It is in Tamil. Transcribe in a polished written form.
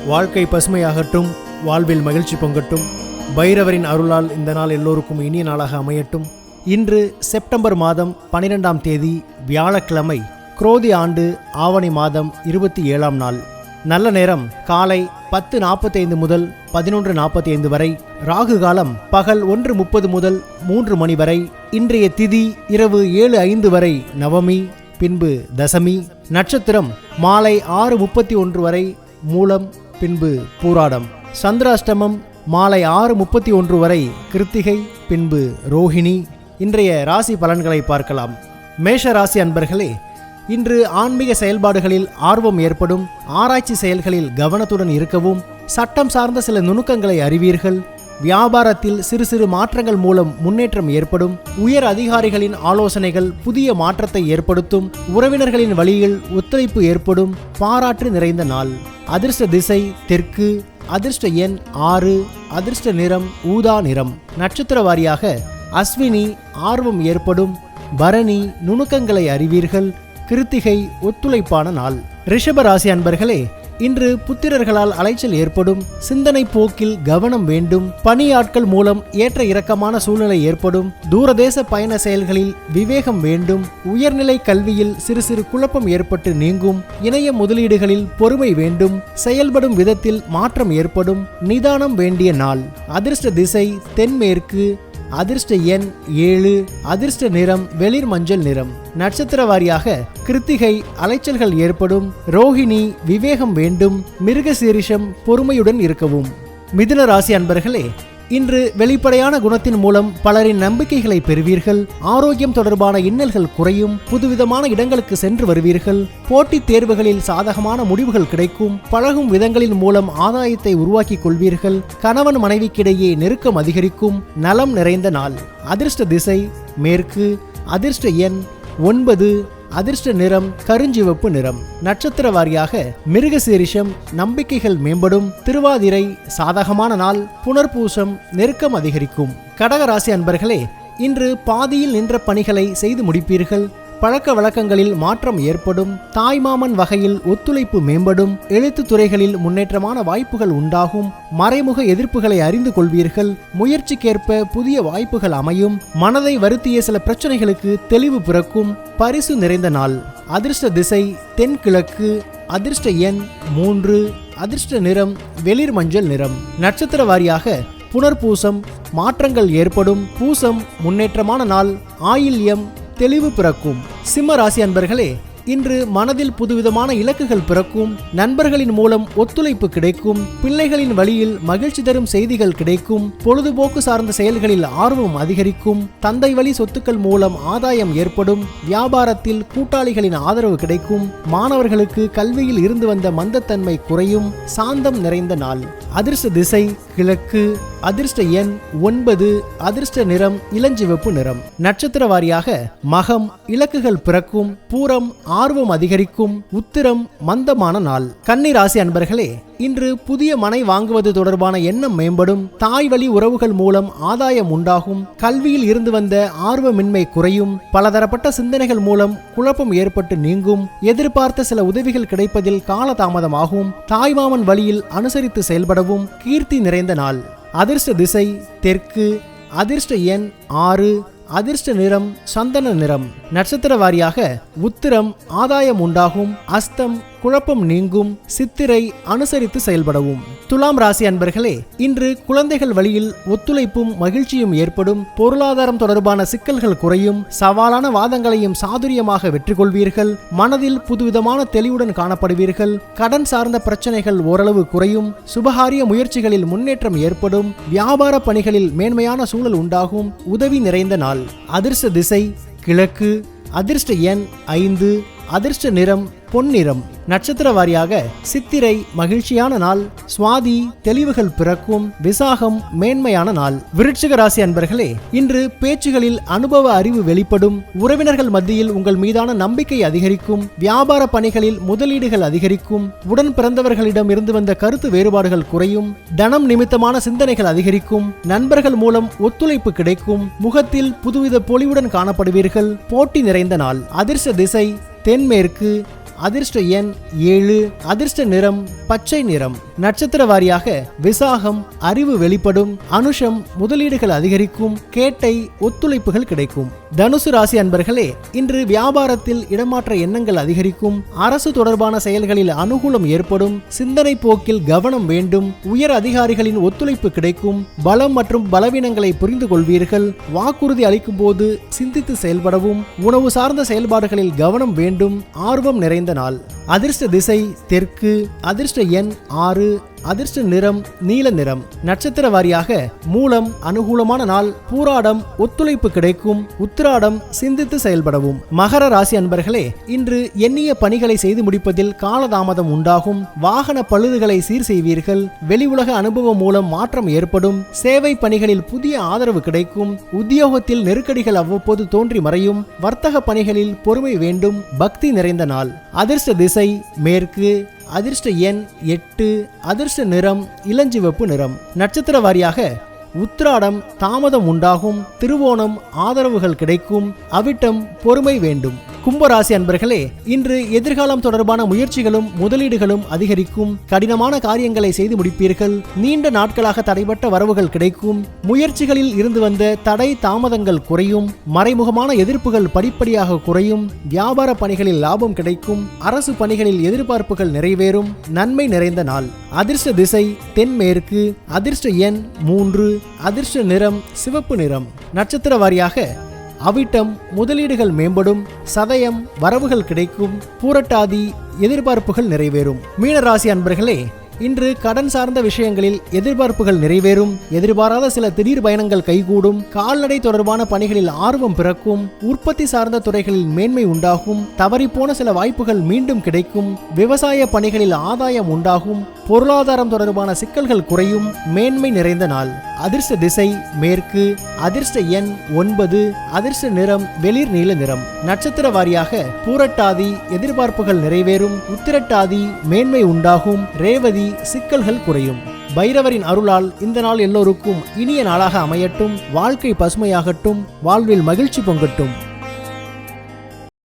வாழ்க்கை பசுமையாகட்டும், வாழ்வில் மகிழ்ச்சி பொங்கட்டும். பைரவரின் அருளால் இந்த நாள் எல்லோருக்கும் இனிய நாளாக அமையட்டும். இன்று செப்டம்பர் மாதம் 12ஆம் தேதி வியாழக்கிழமை, குரோதி ஆண்டு ஆவணி மாதம் 27ஆம் நாள். நல்ல நேரம் காலை 10:45 முதல் 11:45 வரை. ராகு காலம் பகல் 1:30 முதல் 3 மணி வரை. இன்றைய திதி இரவு 7:05 வரை நவமி, பின்பு தசமி. நட்சத்திரம் மாலை 6:31 வரை மூலம், பின்பு பூராடம். சந்திராஷ்டமம் மாலை 6:31 வரை கிருத்திகை, பின்பு ரோஹிணி. இன்றைய ராசி பலன்களை பார்க்கலாம். மேஷ ராசி அன்பர்களே, இன்று ஆன்மீக செயல்பாடுகளில் ஆர்வம் ஏற்படும். ஆராய்ச்சி செயல்களில் கவனத்துடன் இருக்கவும். சட்டம் சார்ந்த சில நுணுக்கங்களை அறிவீர்கள். வியாபாரத்தில் சிறு சிறு மாற்றங்கள் மூலம் முன்னேற்றம் ஏற்படும். உயர் அதிகாரிகளின் ஆலோசனைகள் புதிய மாற்றத்தை ஏற்படுத்தும். உறவினர்களின் வழியில் ஒத்துழைப்பு ஏற்படும். பாராட்டு நிறைந்த நாள். அதிர்ஷ்ட திசை தெற்கு. அதிர்ஷ்ட எண் 6. அதிர்ஷ்ட நிறம் ஊதா நிறம். நட்சத்திர வாரியாக அஸ்வினி ஆர்வம் ஏற்படும். பரணி நுணுக்கங்களை அறிவீர்கள். கிருத்திகை ஒத்துழைப்பான நாள். ரிஷப ராசி அன்பர்களே, இன்று புத்திரர்களால் அலைச்சல் ஏற்படும். சிந்தனை போக்கில் கவனம் வேண்டும். பணியாட்கள் மூலம் ஏற்ற இறக்கமான சூழ்நிலை ஏற்படும். தூரதேச பயண செயல்களில் விவேகம் வேண்டும். உயர்நிலை கல்வியில் சிறு சிறு குழப்பம் ஏற்பட்டு நீங்கும். இணைய முதலீடுகளில் பொறுமை வேண்டும். செயல்படும் விதத்தில் மாற்றம் ஏற்படும். நிதானம் வேண்டிய நாள். அதிர்ஷ்ட திசை தென்மேற்கு. அதிர்ஷ்ட எண் 7. அதிர்ஷ்ட நிறம் வெளிர் மஞ்சள் நிறம். நட்சத்திர வாரியாக கிருத்திகை அலைச்சல்கள் ஏற்படும். ரோஹிணி விவேகம் வேண்டும். மிருகசீரிஷம் பொறுமையுடன் இருக்கவும். மிதுன ராசி அன்பர்களே, இன்று வெளிப்படையான குணத்தின் மூலம் பலரின் நம்பிக்கைகளை பெறுவீர்கள். ஆரோக்கியம் தொடர்பான இன்னல்கள் குறையும். புதுவிதமான இடங்களுக்கு சென்று வருவீர்கள். போட்டித் தேர்வுகளில் சாதகமான முடிவுகள் கிடைக்கும். பழகும் விதங்களின் மூலம் ஆதாயத்தை உருவாக்கிக் கொள்வீர்கள். கணவன் மனைவிக்கிடையே நெருக்கம் அதிகரிக்கும். நலம் நிறைந்த நாள். அதிர்ஷ்ட திசை மேற்கு. அதிர்ஷ்ட எண் 9. அதிர்ஷ்ட நிறம் கருஞ்சிவப்பு நிறம். நட்சத்திர வாரியாக மிருகசீரிஷம் நம்பிக்கைகள் மேம்படும். திருவாதிரை சாதகமான நாள். புனர்பூசம் நெருக்கம் அதிகரிக்கும். கடக ராசி அன்பர்களே, இன்று பாதியில் நின்ற பணிகளை செய்து முடிப்பீர்கள். பழக்க வழக்கங்களில் மாற்றம் ஏற்படும். தாய்மாமன் வகையில் ஒத்துழைப்பு மேம்படும். எழுத்து துறைகளில் முன்னேற்றமான வாய்ப்புகள் உண்டாகும். மறைமுக எதிர்ப்புகளை அறிந்து கொள்வீர்கள். முயற்சிக்கேற்ப புதிய வாய்ப்புகள் அமையும். மனதை வருத்திய சில பிரச்சனைகளுக்கு தெளிவு பிறக்கும். பரிசு நிறைந்த நாள். அதிர்ஷ்ட திசை தென்கிழக்கு. அதிர்ஷ்ட எண் 3. அதிர்ஷ்ட நிறம் வெளிர் மஞ்சள் நிறம். நட்சத்திர வாரியாக புனர்பூசம் மாற்றங்கள் ஏற்படும். பூசம் முன்னேற்றமான நாள். ஆயில்யம் தெளிவு பிறக்கும். சிம்ம ராசி அன்பர்களே, இன்று மனதில் புதுவிதமான இலக்குகள் பிறக்கும். நண்பர்களின் மூலம் ஒத்துழைப்பு கிடைக்கும். பிள்ளைகளின் வழியில் மகிழ்ச்சி தரும் செய்திகள் கிடைக்கும். பொழுதுபோக்கு சார்ந்த செயல்களில் ஆர்வம் அதிகரிக்கும். தந்தை வழி சொத்துக்கள் மூலம் ஆதாயம் ஏற்படும். வியாபாரத்தில் கூட்டாளிகளின் ஆதரவு கிடைக்கும். மாணவர்களுக்கு கல்வியில் இருந்து வந்த மந்தத்தன்மை குறையும். சாந்தம் நிறைந்த நாள். அதிர்ஷ்ட திசை கிழக்கு. அதிர்ஷ்ட எண் 9. அதிர்ஷ்ட நிறம் இளஞ்சிவப்பு நிறம். நட்சத்திர வாரியாக மகம் இலக்குகள் பிறக்கும். பூரம் ஆர்வம் அதிகரிக்கும். உத்திரம் மந்தமான நாள். கன்னி ராசி அன்பர்களே, இன்று புதிய மனை வாங்குவது தொடர்பான எண்ணம் மேம்படும். தாய் வழி உறவுகள் மூலம் ஆதாயம் உண்டாகும். கல்வியில் இருந்து வந்த ஆர்வமின்மை குறையும். பலதரப்பட்ட சிந்தனைகள் மூலம் குழப்பம் ஏற்பட்டு நீங்கும். எதிர்பார்த்த சில உதவிகள் கிடைப்பதில் காலதாமதமாகும். தாய்மாமன் வழியில் அனுசரித்து செயல்படவும். கீர்த்தி நிறைந்த நாள். அதிர்ஷ்ட திசை தெற்கு. அதிர்ஷ்ட எண் 6. அதிர்ஷ்ட நிறம் சந்தன நிறம். நட்சத்திர வாரியாக உத்திரம் ஆதாயம் உண்டாகும். அஸ்தம் குழப்பம் நீங்கும். சித்திரை அனுசரித்து செயல்படவும். துலாம் ராசி அன்பர்களே, இன்று குழந்தைகள் வழியில் ஒத்துழைப்பும் மகிழ்ச்சியும் ஏற்படும். பொருளாதாரம் தொடர்பான சிக்கல்கள் குறையும். சவாலான வாதங்களையும் சாதுரியமாக வெற்றி கொள்வீர்கள். மனதில் புதுவிதமான தெளிவுடன் காணப்படுவீர்கள். கடன் சார்ந்த பிரச்சனைகள் ஓரளவு குறையும். சுபகாரிய முயற்சிகளில் முன்னேற்றம் ஏற்படும். வியாபார பணிகளில் மேன்மையான சூழல் உண்டாகும். உதவி நிறைந்த நாள். அதிர்ஷ்ட திசை கிழக்கு. அதிர்ஷ்ட எண் 5. அதிர்ஷ்ட நிறம் பொன்னிறம். நட்சத்திர வாரியாக சித்திரை மகிழ்ச்சியான நாள். சுவாதி தெளிவுகள் பிறக்கும். விசாகம் மேன்மையான நாள். விருட்சிக ராசி அன்பர்களே, இன்று பேச்சுகளில் அனுபவ அறிவு வெளிப்படும். உறவினர்கள் மத்தியில் உங்கள் மீதான நம்பிக்கை அதிகரிக்கும். வியாபார பணிகளில் முதலீடுகள் அதிகரிக்கும். உடன் பிறந்தவர்களிடம் இருந்து வந்த கருத்து வேறுபாடுகள் குறையும். தனம் நிமித்தமான சிந்தனைகள் அதிகரிக்கும். நண்பர்கள் மூலம் ஒத்துழைப்பு கிடைக்கும். முகத்தில் புதுவித பொலிவுடன் காணப்படுவீர்கள். போட்டி நிறைந்த நாள். அதிர்ஷ்ட திசை தென்மேற்கு. அதிர்ஷ்ட எண் 7, அதிர்ஷ்ட நிறம் பச்சை நிறம். நட்சத்திர வாரியாக விசாகம் அறிவு வெளிப்படும், அனுஷம் முதலீடுகள் அதிகரிக்கும், கேட்டை ஒத்துழைப்புகள் கிடைக்கும். தனுசு ராசி அன்பர்களே, இன்று வியாபாரத்தில் இடமாற்ற எண்ணங்கள் அதிகரிக்கும், அரசு தொடர்பான செயல்களில் அனுகூலம் ஏற்படும், சிந்தனை போக்கில் கவனம் வேண்டும், உயர் அதிகாரிகளின் ஒத்துழைப்பு கிடைக்கும், பலம் மற்றும் பலவீனங்களை புரிந்து கொள்வீர்கள், வாக்குறுதி அளிக்கும் போது சிந்தித்து செயல்படவும், உணவு சார்ந்த செயல்பாடுகளில் கவனம் வேண்டும், ஆர்வம் நிறைந்த நாள். அதிர்ஷ்ட திசை தெற்கு, அதிர்ஷ்ட எண் 6, அதிர்ஷ்ட நிறம் நீல நிறம். நட்சத்திர வாரியாக மூலம் அனுகூலமான நாள், பூராடம் ஒத்துழைப்பு கிடைக்கும், உத்திராடம் சிந்தித்து செயல்படவும். மகர ராசி அன்பர்களே, இன்று எண்ணிய பணிகளை செய்து முடிப்பதில் காலதாமதம் உண்டாகும், வாகன பழுதுகளை சீர் செய்வீர்கள், வெளி உலக அனுபவம் மூலம் மாற்றம் ஏற்படும், சேவை பணிகளில் புதிய ஆதரவு கிடைக்கும், உத்தியோகத்தில் நெருக்கடிகள் அவ்வப்போது தோன்றி மறையும், வர்த்தக பணிகளில் பொறுமை வேண்டும், பக்தி நிறைந்த நாள். அதிர்ஷ்ட திசை மேற்கு, அதிர்ஷ்ட எண் 8, அதிர்ஷ்ட நிறம் இளஞ்சிவப்பு நிறம். நட்சத்திர வாரியாக உத்திராடம் தாமதம் உண்டாகும், திருவோணம் ஆதரவுகள் கிடைக்கும், அவிட்டம் பொறுமை வேண்டும். கும்பராசி அன்பர்களே, இன்று எதிர்காலம் தொடர்பான முயற்சிகளும் முதலீடுகளும் அதிகரிக்கும், கடினமான காரியங்களை செய்து முடிப்பீர்கள், நீண்ட நாட்களாக தடைபட்ட வரவுகள் கிடைக்கும், முயற்சிகளில் இருந்து வந்த தடை தாமதங்கள் குறையும், மறைமுகமான எதிர்ப்புகள் படிப்படியாக குறையும், வியாபார பணிகளில் லாபம் கிடைக்கும், அரசு பணிகளில் எதிர்பார்ப்புகள் நிறைவேறும், நன்மை நிறைந்த நாள். அதிர்ஷ்ட திசை தென்மேற்கு, அதிர்ஷ்ட எண் 3, அதிர்ஷ்ட நிறம் சிவப்பு நிறம். நட்சத்திர வாரியாக அவிட்டம் முதலீடுகள் மேம்படும், சதயம் வரவுகள் கிடைக்கும், பூரட்டாதி எதிர்பார்ப்புகள் நிறைவேறும். மீனராசி அன்பர்களே, இன்று கடன் சார்ந்த விஷயங்களில் எதிர்பார்ப்புகள் நிறைவேறும், எதிர்பாராத சில திடீர் பயணங்கள் கைகூடும், கால்நடை தொடர்பான பணிகளில் ஆர்வம் பிறக்கும், உற்பத்தி சார்ந்த துறைகளில் மேன்மை உண்டாகும், தவறிப்போன சில வாய்ப்புகள் மீண்டும் கிடைக்கும், விவசாய பணிகளில் ஆதாயம் உண்டாகும், பொருளாதாரம் தொடர்பான சிக்கல்கள் குறையும், மேன்மை நிறைந்த நாள். அதிர்ஷ்ட திசை மேற்கு, அதிர்ஷ்ட எண் 9, அதிர்ஷ்ட நிறம் வெளிர் நீல நிறம். நட்சத்திர வாரியாக பூரட்டாதி எதிர்பார்ப்புகள் நிறைவேறும், உத்திரட்டாதி மேன்மை உண்டாகும், ரேவதி சிக்கல்கள் குறையும். பைரவரின் அருளால் இந்த நாள் எல்லோருக்கும் இனிய நாளாக அமையட்டும், வாழ்க்கை பசுமையாகட்டும், வாழ்வில் மகிழ்ச்சி பொங்கட்டும்.